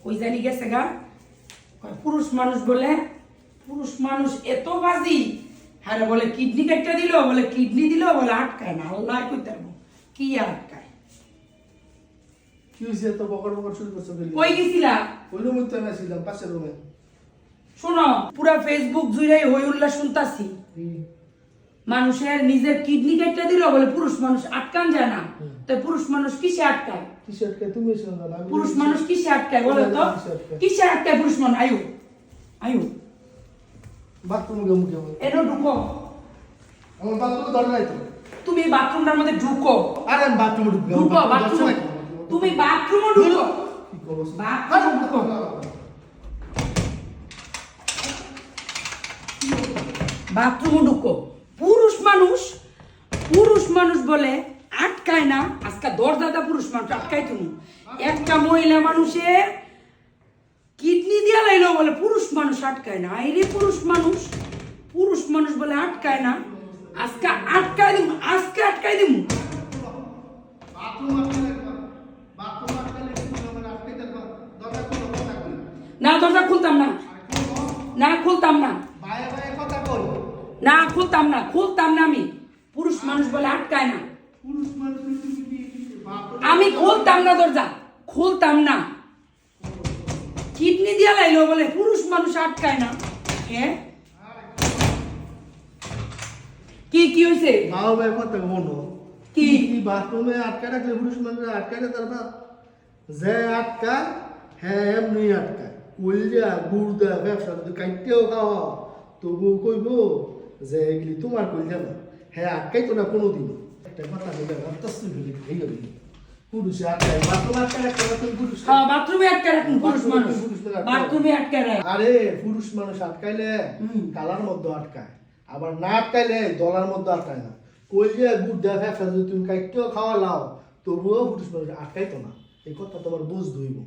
কই জানি গেছে গা পুরুষ মানুষ বলে পুরুষ মানুষ এত বাজি হ্যাঁ বলে কিডনি কেটে দিল বলে কিডনি দিল বলে আটকায় না আল্লাহ কইতে পারবো কি আটকায় কি হইছে তো বকর বকর শুরু করছো কই গেছিলা ওই রুমে তো আমি ছিলাম পাশের রুমে শোনো পুরা ফেসবুক জুড়ে হই উল্লাস শুনতাছি মানুষের নিজের কিডনি কেটে দিল বলে পুরুষ মানুষ আটকান যায় না তো পুরুষ মানুষ কিসে আটকায় টি-শার্ট কে তুমি এসে না পুরুষ মানুষ কিসে আটকায় বলো তো কিসে আটকায় পুরুষ মানুষ আয়ু আয়ু বাথরুমে গেমু কেমন এনো ঢুকো আমার বাথরুমে দরজা নাই তো তুমি বাথরুমটার মধ্যে ঢুকো আরে আমি বাথরুমে ঢুকবো ঢুকো বাথরুমে তুমি বাথরুমে ঢুকো কি করব বাথরুমে ঢুকো বাথরুমে ঢুকো পুরুষ মানুষ বলে আটকায় না আজকে দরজাটা পুরুষ মানুষ আটকায় তুমি একটা মহিলা মানুষের কিডনি দিয়া লাইলো বলে পুরুষ মানুষ আটকায় না আইরে পুরুষ মানুষ বলে আটকায় না আজকে আটকায় দিমু না দরজা খুলতাম না খুলতাম না আমি পুরুষ মানুষ বলে আটকায় না আমি খুলতাম না দরজা খুলতাম না কিডনি দিয়া লাইলো বলে পুরুষ মানুষ আটকায় না হ্যাঁ কি হইছে মাও ভাই কথা মনো কি বাথরুমে আটকা রাখলে পুরুষ মানুষ আটকা রাখে তারপর যে আটকা হ্যাঁ এমনি আটকা কইলা গুড়দা ব্যবসা যদি কাইতেও খাওয়া তবু কইব যে এগুলি তোমার কইলা না হ্যাঁ আটকাই তো না কোনোদিন একটা কথা বলে ভাবতেছি বলি এই গেলি পুরুষ আটকায় বাথরুমে আটকা রাখতে তুমি পুরুষ হ্যাঁ বাথরুমে আটকা রাখুন পুরুষ মানুষ বাথরুমে আটকা রাখ আরে পুরুষ মানুষ আটকাইলে কালার মধ্যে আটকায় আবার না আটকাইলে দলার মধ্যে আটকায় না কইলে গুড়দা ব্যবসা যদি তুমি কাইতেও খাওয়া লাও তবুও পুরুষ মানুষ আটকাইতো না এই কথা তোমার বুঝ ধইব